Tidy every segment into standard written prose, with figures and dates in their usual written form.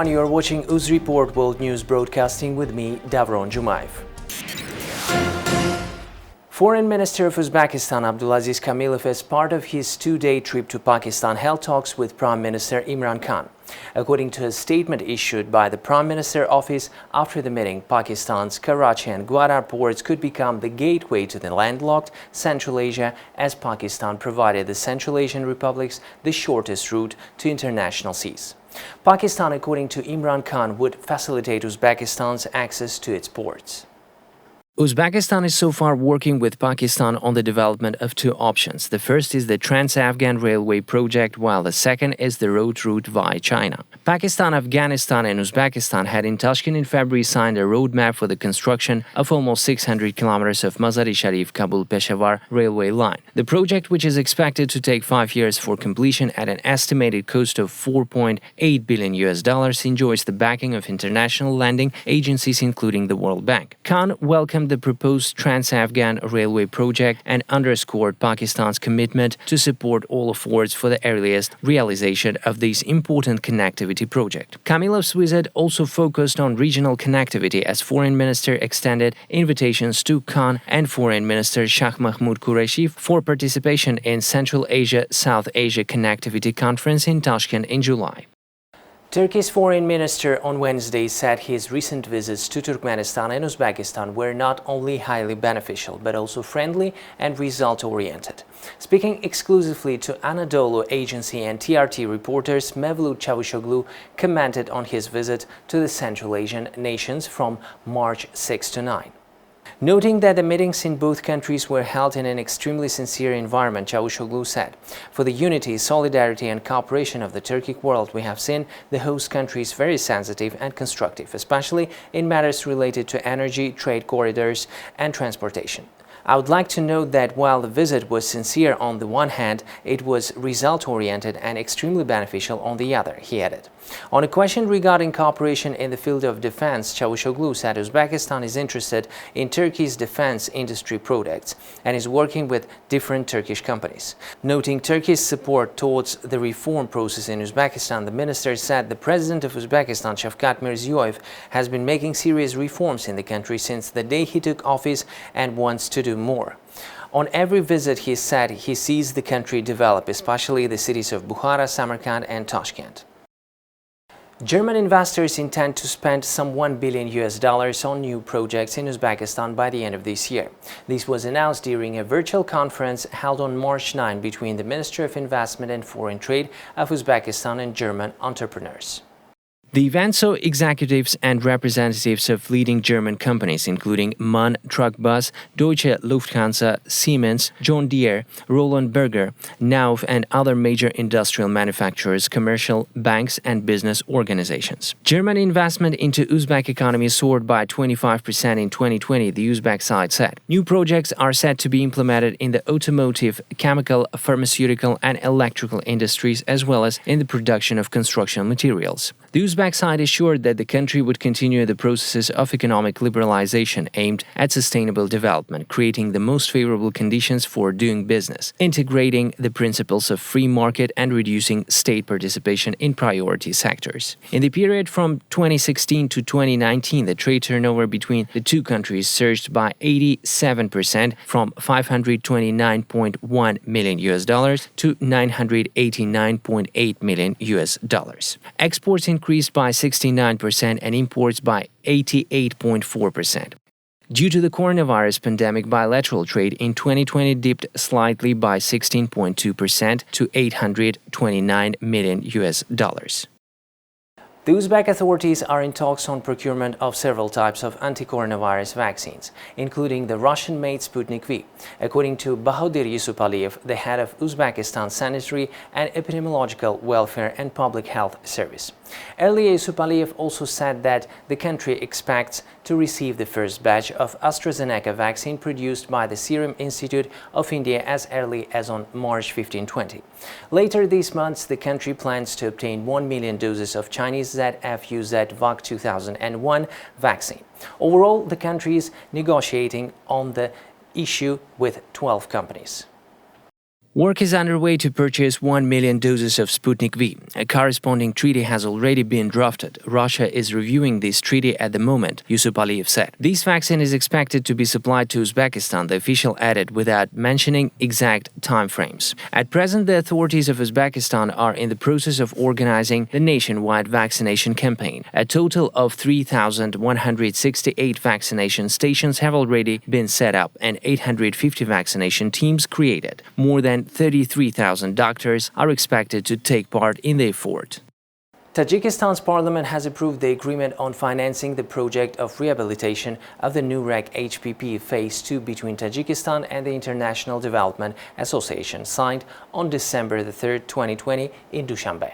everyone, you are watching Uz Report World News Broadcasting with me, Davron Jumaev. Foreign Minister of Uzbekistan Abdulaziz Kamilov, as part of his two-day trip to Pakistan, held talks with Prime Minister Imran Khan. According to a statement issued by the Prime Minister office after the meeting, Pakistan's Karachi and Gwadar ports could become the gateway to the landlocked Central Asia, as Pakistan provided the Central Asian republics the shortest route to international seas. Pakistan, according to Imran Khan, would facilitate Uzbekistan's access to its ports. Uzbekistan is so far working with Pakistan on the development of two options. The first is the Trans-Afghan Railway project, while the second is the road route via China. Pakistan, Afghanistan and Uzbekistan had in Tashkent in February signed a roadmap for the construction of almost 600 kilometers of Mazar-e-Sharif-Kabul-Peshawar railway line. The project, which is expected to take 5 years for completion at an estimated cost of $4.8 billion, enjoys the backing of international lending agencies including the World Bank. Khan welcomed the proposed Trans-Afghan Railway project and underscored Pakistan's commitment to support all efforts for the earliest realization of this important connectivity project. Kamilov's visit also focused on regional connectivity, as Foreign Minister extended invitations to Khan and Foreign Minister Shah Mahmood Qureshi for participation in Central Asia-South Asia Connectivity Conference in Tashkent in July. Turkey's foreign minister on Wednesday said his recent visits to Turkmenistan and Uzbekistan were not only highly beneficial, but also friendly and result-oriented. Speaking exclusively to Anadolu agency and TRT reporters, Mevlut Çavuşoğlu commented on his visit to the Central Asian nations from March 6 to 9. Noting that the meetings in both countries were held in an extremely sincere environment, Çavuşoğlu said, "For the unity, solidarity and cooperation of the Turkic world, we have seen the host countries very sensitive and constructive, especially in matters related to energy, trade corridors and transportation. I would like to note that while the visit was sincere on the one hand, it was result-oriented and extremely beneficial on the other," he added. On a question regarding cooperation in the field of defense, Çavuşoğlu said Uzbekistan is interested in Turkey's defense industry products and is working with different Turkish companies. Noting Turkey's support towards the reform process in Uzbekistan, the minister said the president of Uzbekistan, Shavkat Mirziyoyev, has been making serious reforms in the country since the day he took office and wants to do more. On every visit, he said he sees the country develop, especially the cities of Bukhara, Samarkand and Tashkent. German investors intend to spend some $1 billion on new projects in Uzbekistan by the end of this year. This was announced during a virtual conference held on March 9 between the Minister of Investment and Foreign Trade of Uzbekistan and German entrepreneurs. The event saw executives and representatives of leading German companies including MAN Truck Bus, Deutsche Lufthansa, Siemens, John Deere, Roland Berger, Knauf and other major industrial manufacturers, commercial banks and business organizations. German investment into Uzbek economy soared by 25% in 2020, the Uzbek side said. New projects are set to be implemented in the automotive, chemical, pharmaceutical and electrical industries, as well as in the production of construction materials. The Uzbek side assured that the country would continue the processes of economic liberalization aimed at sustainable development, creating the most favorable conditions for doing business, integrating the principles of free market and reducing state participation in priority sectors. In the period from 2016 to 2019, the trade turnover between the two countries surged by 87% from $529.1 million to $989.8 million. Exports increased by 69% and imports by 88.4%. Due to the coronavirus pandemic, bilateral trade in 2020 dipped slightly by 16.2% to $829 million. The Uzbek authorities are in talks on procurement of several types of anti-coronavirus vaccines, including the Russian-made Sputnik V. According to Bahadur Yusupaliyev, the head of Uzbekistan's Sanitary and Epidemiological Welfare and Public Health Service. Earlier, Yusupaliyev also said that the country expects to receive the first batch of AstraZeneca vaccine produced by the Serum Institute of India as early as on March 15-20. Later this month, the country plans to obtain 1 million doses of Chinese ZFUZ VAC 2001 vaccine. Overall, the country is negotiating on the issue with 12 companies. Work is underway to purchase 1 million doses of Sputnik V. A corresponding treaty has already been drafted. Russia is reviewing this treaty at the moment, Yusuf Aliyev said. This vaccine is expected to be supplied to Uzbekistan, the official added, without mentioning exact timeframes. At present, the authorities of Uzbekistan are in the process of organizing the nationwide vaccination campaign. A total of 3,168 vaccination stations have already been set up and 850 vaccination teams created. More than 33,000 doctors are expected to take part in the effort. Tajikistan's parliament has approved the agreement on financing the project of rehabilitation of the new Rec HPP Phase 2 between Tajikistan and the International Development Association, signed on December 3, 2020 in Dushanbe.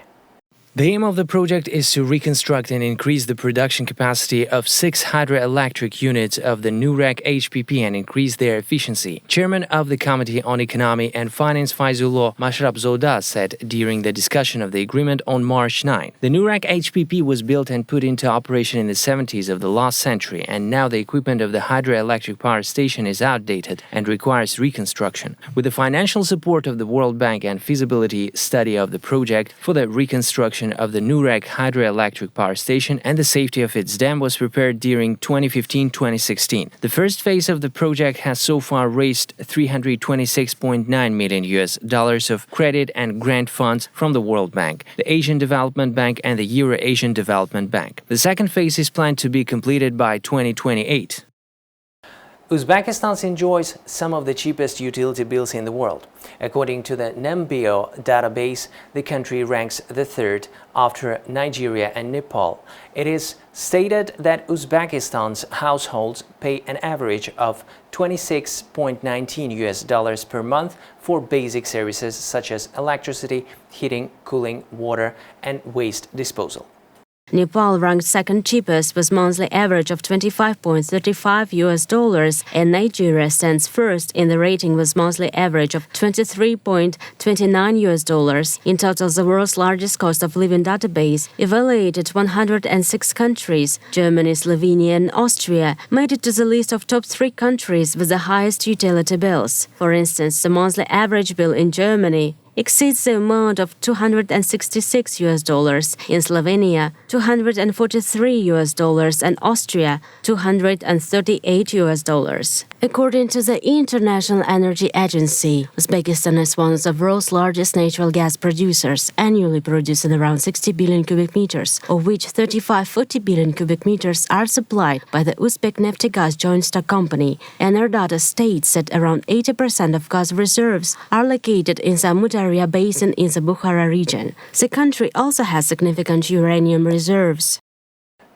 The aim of the project is to reconstruct and increase the production capacity of 6 hydroelectric units of the new Rec HPP and increase their efficiency. Chairman of the Committee on Economy and Finance Fayzullo Mashrabzoda said during the discussion of the agreement on March 9. The new Rec HPP was built and put into operation in the 70s of the last century, and now the equipment of the hydroelectric power station is outdated and requires reconstruction. With the financial support of the World Bank and feasibility study of the project for the reconstruction of the new Rec hydroelectric power station and the safety of its dam was prepared during 2015-2016. The first phase of the project has so far raised $326.9 million of credit and grant funds from the World Bank, the Asian Development Bank and the Euro-Asian Development Bank. The second phase is planned to be completed by 2028. Uzbekistan enjoys some of the cheapest utility bills in the world. According to the NEMBIO database, the country ranks the third after Nigeria and Nepal. It is stated that Uzbekistan's households pay an average of $26.19 per month for basic services such as electricity, heating, cooling, water, and waste disposal. Nepal ranked second cheapest with monthly average of $25.35 and Nigeria stands first in the rating with monthly average of $23.29. In total, the world's largest cost of living database evaluated 106 countries. Germany, Slovenia and Austria made it to the list of top 3 countries with the highest utility bills. For instance, the monthly average bill in Germany exceeds the amount of $266, in Slovenia $243 and Austria $238. According to the International Energy Agency, Uzbekistan is one of the world's largest natural gas producers, annually producing around 60 billion cubic meters, of which 35-40 billion cubic meters are supplied by the Uzbek Neftegas joint stock company. Onodas states that around 80% of gas reserves are located in the Amutaria basin in the Bukhara region. The country also has significant uranium reserves.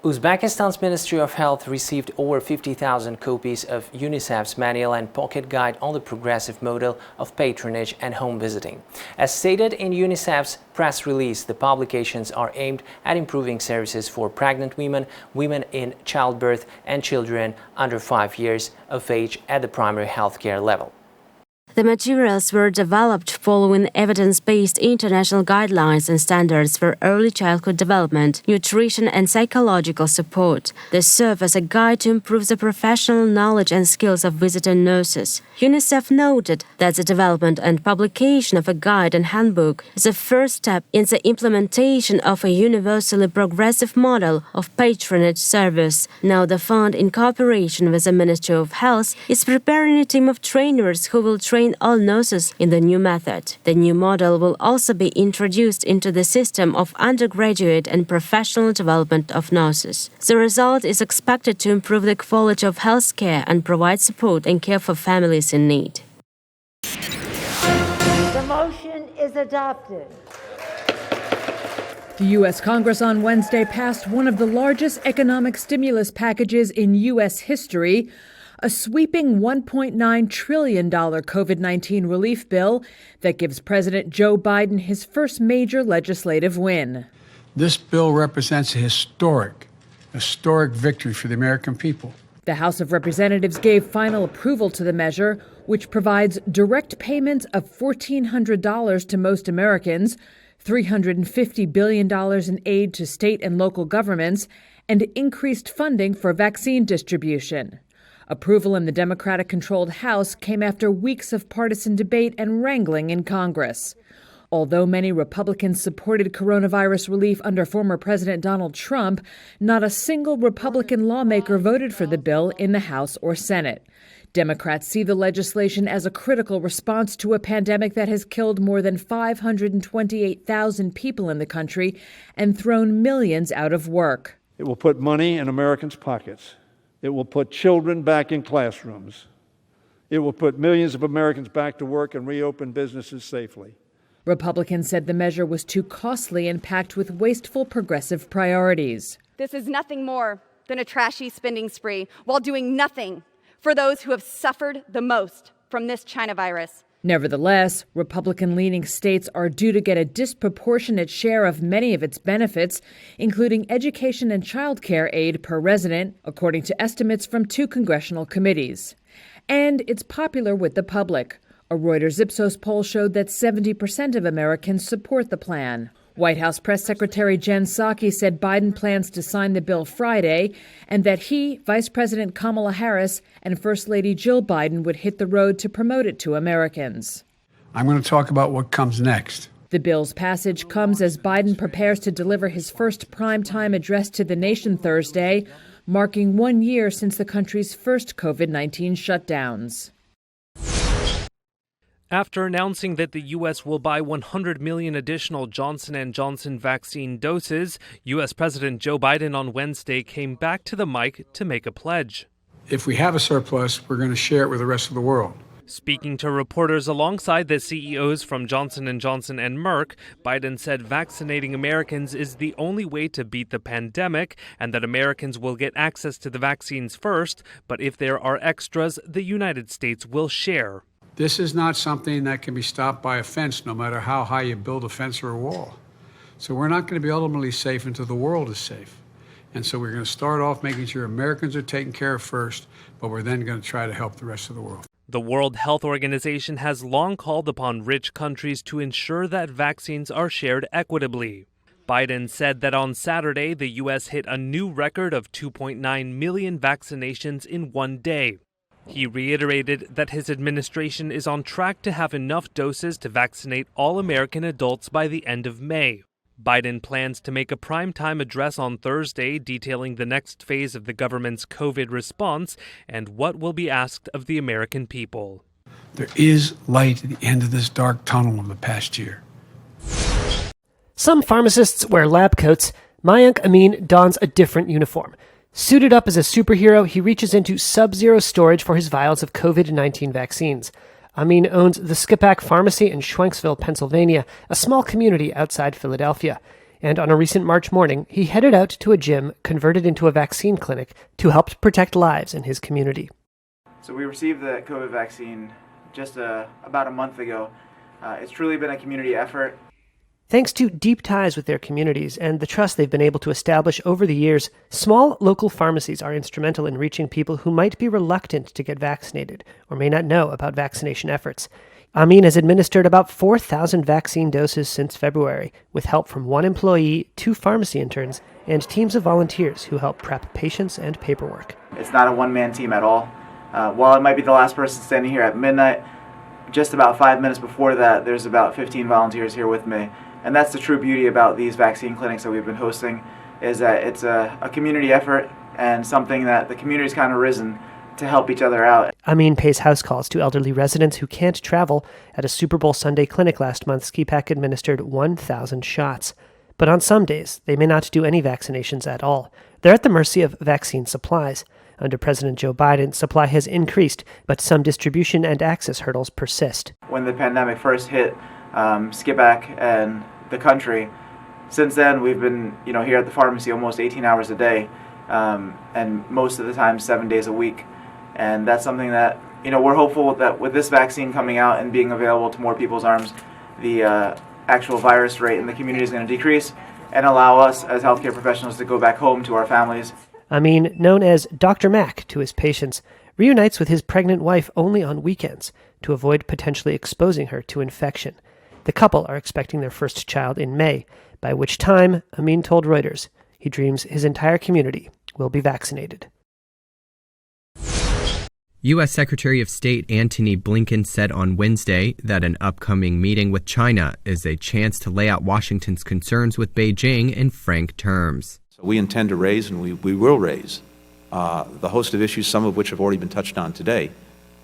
Uzbekistan's Ministry of Health received over 50,000 copies of UNICEF's manual and pocket guide on the progressive model of patronage and home visiting. As stated in UNICEF's press release, the publications are aimed at improving services for pregnant women, women in childbirth, and children under 5 years of age at the primary healthcare level. The materials were developed following evidence-based international guidelines and standards for early childhood development, nutrition and psychological support. They serve as a guide to improve the professional knowledge and skills of visiting nurses. UNICEF noted that the development and publication of a guide and handbook is a first step in the implementation of a universally progressive model of patronage service. Now the fund, in cooperation with the Ministry of Health, is preparing a team of trainers who will train all nurses in the new method. The new model will also be introduced into the system of undergraduate and professional development of nurses. The result is expected to improve the quality of health care and provide support and care for families in need. The motion is adopted. The U.S. Congress on Wednesday passed one of the largest economic stimulus packages in U.S. history, a sweeping $1.9 trillion COVID-19 relief bill that gives President Joe Biden his first major legislative win. This bill represents a historic victory for the American people. The House of Representatives gave final approval to the measure, which provides direct payments of $1,400 to most Americans, $350 billion in aid to state and local governments, and increased funding for vaccine distribution. Approval in the Democratic-controlled House came after weeks of partisan debate and wrangling in Congress. Although many Republicans supported coronavirus relief under former President Donald Trump, not a single Republican lawmaker voted for the bill in the House or Senate. Democrats see the legislation as a critical response to a pandemic that has killed more than 528,000 people in the country and thrown millions out of work. It will put money in Americans' pockets. It will put children back in classrooms. It will put millions of Americans back to work and reopen businesses safely. Republicans said the measure was too costly and packed with wasteful progressive priorities. This is nothing more than a trashy spending spree while doing nothing for those who have suffered the most from this China virus. Nevertheless, Republican-leaning states are due to get a disproportionate share of many of its benefits, including education and child care aid per resident, according to estimates from 2 congressional committees. And it's popular with the public. A Reuters Ipsos poll showed that 70% of Americans support the plan. White House Press Secretary Jen Psaki said Biden plans to sign the bill Friday and that he, Vice President Kamala Harris, and First Lady Jill Biden would hit the road to promote it to Americans. I'm going to talk about what comes next. The bill's passage comes as Biden prepares to deliver his first primetime address to the nation Thursday, marking 1 year since the country's first COVID-19 shutdowns. After announcing that the U.S. will buy 100 million additional Johnson & Johnson vaccine doses, U.S. President Joe Biden on Wednesday came back to the mic to make a pledge. If we have a surplus, we're going to share it with the rest of the world. Speaking to reporters alongside the CEOs from Johnson & Johnson and Merck, Biden said vaccinating Americans is the only way to beat the pandemic and that Americans will get access to the vaccines first, but if there are extras, the United States will share. This is not something that can be stopped by a fence, no matter how high you build a fence or a wall. So we're not going to be ultimately safe until the world is safe. And so we're going to start off making sure Americans are taken care of first, but we're then going to try to help the rest of the world. The World Health Organization has long called upon rich countries to ensure that vaccines are shared equitably. Biden said that on Saturday, the U.S. hit a new record of 2.9 million vaccinations in one day. He reiterated that his administration is on track to have enough doses to vaccinate all American adults by the end of May. Biden plans to make a primetime address on Thursday detailing the next phase of the government's COVID response and what will be asked of the American people. There is light at the end of this dark tunnel of the past year. Some pharmacists wear lab coats. Mayank Amin dons a different uniform. Suited up as a superhero, he reaches into sub-zero storage for his vials of COVID-19 vaccines. Amin owns the Skipak Pharmacy in Schwenksville, Pennsylvania, a small community outside Philadelphia. And on a recent March morning, he headed out to a gym converted into a vaccine clinic to help protect lives in his community. So we received the COVID vaccine just about a month ago. It's truly been a community effort. Thanks to deep ties with their communities and the trust they've been able to establish over the years, small local pharmacies are instrumental in reaching people who might be reluctant to get vaccinated or may not know about vaccination efforts. Amin has administered about 4,000 vaccine doses since February, with help from 1 employee, 2 pharmacy interns, and teams of volunteers who help prep patients and paperwork. It's not a one-man team at all. While I might be the last person standing here at midnight, just about 5 minutes before that, there's about 15 volunteers here with me. And that's the true beauty about these vaccine clinics that we've been hosting, is that it's a community effort and something that the community's kind of risen to help each other out. Amin pays house calls to elderly residents who can't travel. At a Super Bowl Sunday clinic last month, Skipak administered 1,000 shots. But on some days, they may not do any vaccinations at all. They're at the mercy of vaccine supplies. Under President Joe Biden, supply has increased, but some distribution and access hurdles persist. When the pandemic first hit Skipak and the country, since then we've been here at the pharmacy almost 18 hours a day, and most of the time 7 days a week. And that's something that we're hopeful that with this vaccine coming out and being available to more people's arms, the actual virus rate in the community is going to decrease and allow us as healthcare professionals to go back home to our families. Amin, known as Dr. Mac to his patients, reunites with his pregnant wife only on weekends to avoid potentially exposing her to infection. The couple are expecting their first child in May, by which time, Amin told Reuters, he dreams his entire community will be vaccinated. U.S. Secretary of State Antony Blinken said on Wednesday that an upcoming meeting with China is a chance to lay out Washington's concerns with Beijing in frank terms. So we intend to raise, and we will raise, the host of issues, some of which have already been touched on today,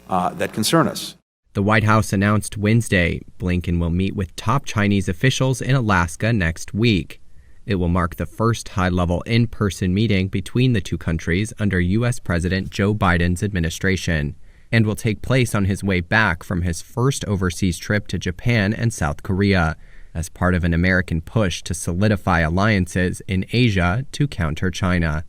that concern us. The White House announced Wednesday Blinken will meet with top Chinese officials in Alaska next week. It will mark the first high-level in-person meeting between the two countries under U.S. President Joe Biden's administration, and will take place on his way back from his first overseas trip to Japan and South Korea, as part of an American push to solidify alliances in Asia to counter China.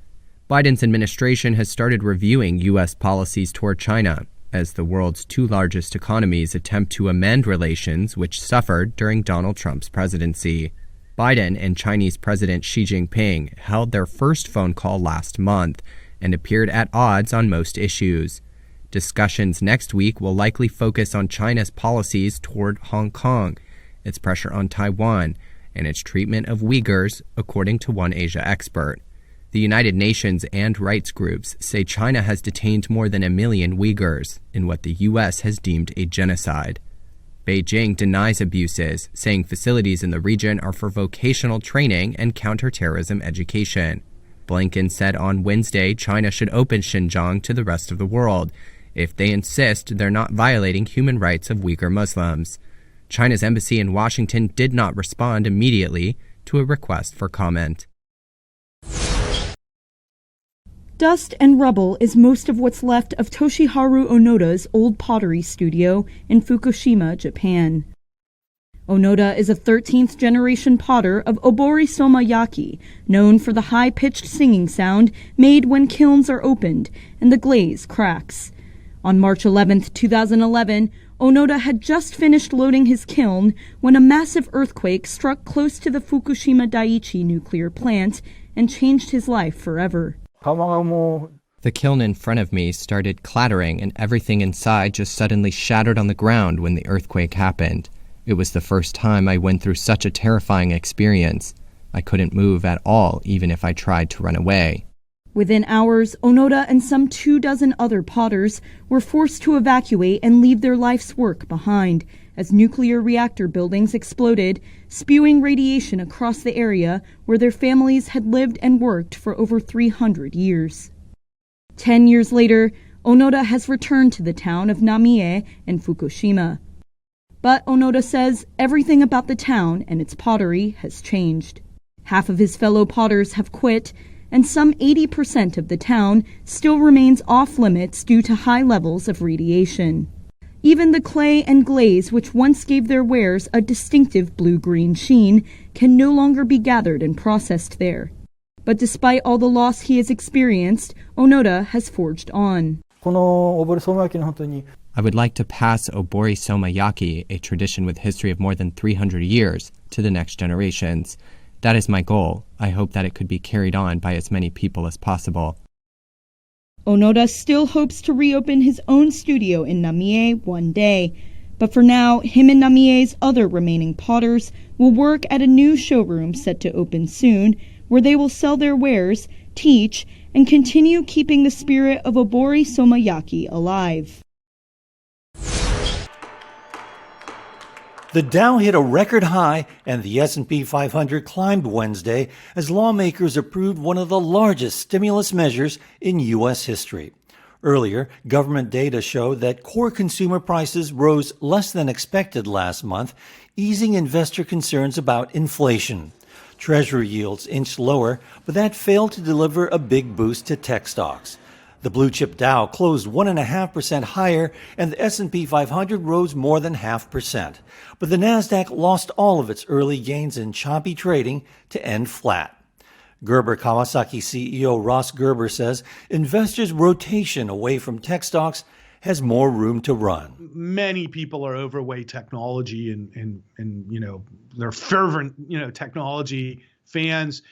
Biden's administration has started reviewing U.S. policies toward China, as the world's two largest economies attempt to amend relations which suffered during Donald Trump's presidency. Biden and Chinese President Xi Jinping held their first phone call last month and appeared at odds on most issues. Discussions next week will likely focus on China's policies toward Hong Kong, its pressure on Taiwan, and its treatment of Uyghurs, according to one Asia expert. The United Nations and rights groups say China has detained more than 1 million Uyghurs in what the U.S. has deemed a genocide. Beijing denies abuses, saying facilities in the region are for vocational training and counterterrorism education. Blinken said on Wednesday China should open Xinjiang to the rest of the world if they insist they're not violating human rights of Uyghur Muslims. China's embassy in Washington did not respond immediately to a request for comment. Dust and rubble is most of what's left of Toshiharu Onoda's old pottery studio in Fukushima, Japan. Onoda is a 13th-generation potter of obori-somayaki, known for the high-pitched singing sound made when kilns are opened and the glaze cracks. On March 11, 2011, Onoda had just finished loading his kiln when a massive earthquake struck close to the Fukushima Daiichi nuclear plant and changed his life forever. The kiln in front of me started clattering and everything inside just suddenly shattered on the ground when the earthquake happened. It was the first time I went through such a terrifying experience. I couldn't move at all, even if I tried to run away. Within hours, Onoda and some 24 other potters were forced to evacuate and leave their life's work behind as nuclear reactor buildings exploded, spewing radiation across the area where their families had lived and worked for over 300 years. 10 years later, Onoda has returned to the town of Namie in Fukushima. But Onoda says everything about the town and its pottery has changed. Half of his fellow potters have quit, and some 80% of the town still remains off-limits due to high levels of radiation. Even the clay and glaze which once gave their wares a distinctive blue-green sheen can no longer be gathered and processed there. But despite all the loss he has experienced, Onoda has forged on. I would like to pass obori-somayaki, a tradition with history of more than 300 years, to the next generations. That is my goal. I hope that it could be carried on by as many people as possible. Onoda still hopes to reopen his own studio in Namie one day. But for now, him and Namie's other remaining potters will work at a new showroom set to open soon, where they will sell their wares, teach, and continue keeping the spirit of obori-somayaki alive. The Dow hit a record high and the S&P 500 climbed Wednesday as lawmakers approved one of the largest stimulus measures in U.S. history. Earlier, government data showed that core consumer prices rose less than expected last month, easing investor concerns about inflation. Treasury yields inched lower, but that failed to deliver a big boost to tech stocks. The blue-chip Dow closed 1.5% higher, and the S&P 500 rose more than 0.5%. But the Nasdaq lost all of its early gains in choppy trading to end flat. Gerber Kawasaki CEO Ross Gerber says investors' rotation away from tech stocks has more room to run. Many people are overweight technology and they're fervent, technology fans.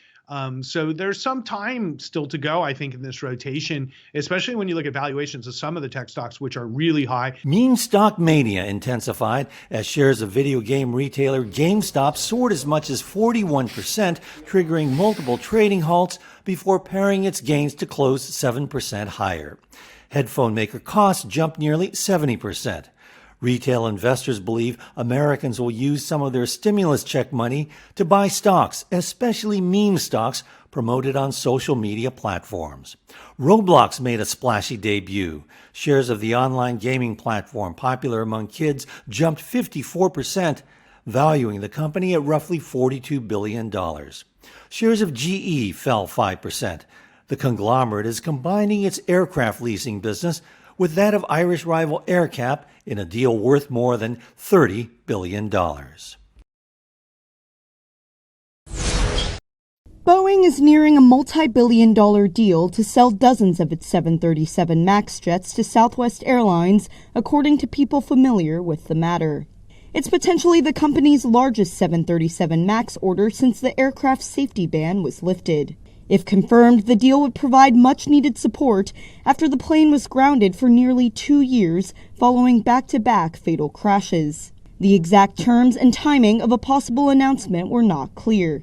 So there's some time still to go, I think, in this rotation, especially when you look at valuations of some of the tech stocks, which are really high. Meme stock mania intensified as shares of video game retailer GameStop soared as much as 41%, triggering multiple trading halts before paring its gains to close 7% higher. Headphone maker costs jumped nearly 70%. Retail investors believe Americans will use some of their stimulus check money to buy stocks, especially meme stocks promoted on social media platforms. Roblox made a splashy debut. Shares of the online gaming platform popular among kids jumped 54%, valuing the company at roughly $42 billion. Shares of GE fell 5%. The conglomerate is combining its aircraft leasing business with that of Irish rival AerCap in a deal worth more than $30 billion. Boeing is nearing a multi-billion-dollar deal to sell dozens of its 737 MAX jets to Southwest Airlines, according to people familiar with the matter. It's potentially the company's largest 737 MAX order since the aircraft safety ban was lifted. If confirmed, the deal would provide much-needed support after the plane was grounded for nearly 2 years following back-to-back fatal crashes. The exact terms and timing of a possible announcement were not clear.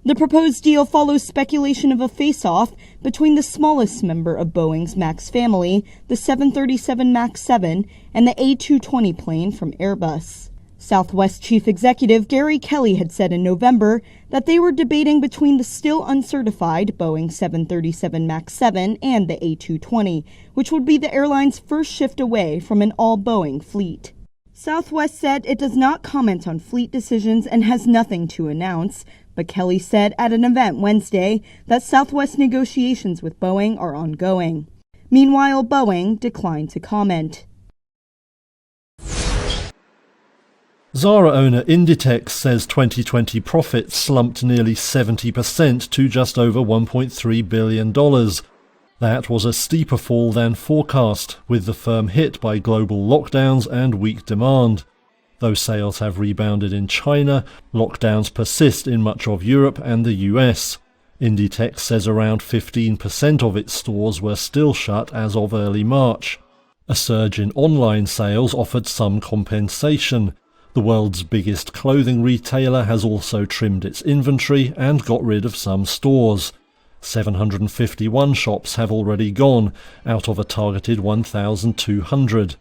The proposed deal follows speculation of a face-off between the smallest member of Boeing's MAX family, the 737 MAX 7, and the A220 plane from Airbus. Southwest Chief Executive Gary Kelly had said in November that they were debating between the still uncertified Boeing 737 MAX 7 and the A220, which would be the airline's first shift away from an all-Boeing fleet. Southwest said it does not comment on fleet decisions and has nothing to announce, but Kelly said at an event Wednesday that Southwest negotiations with Boeing are ongoing. Meanwhile, Boeing declined to comment. Zara owner Inditex says 2020 profits slumped nearly 70% to just over $1.3 billion. That was a steeper fall than forecast, with the firm hit by global lockdowns and weak demand. Though sales have rebounded in China, lockdowns persist in much of Europe and the US. Inditex says around 15% of its stores were still shut as of early March. A surge in online sales offered some compensation. The world's biggest clothing retailer has also trimmed its inventory and got rid of some stores. 751 shops have already gone, out of a targeted 1,200.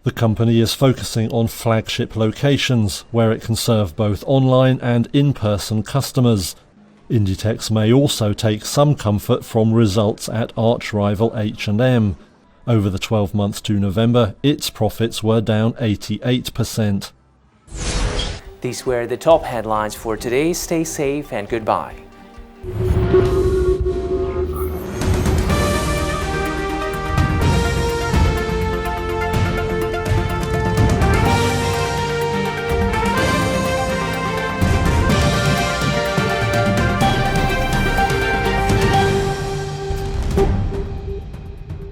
The company is focusing on flagship locations, where it can serve both online and in-person customers. Inditex may also take some comfort from results at arch-rival H&M. Over the 12 months to November, its profits were down 88%. These were the top headlines for today. Stay safe and goodbye.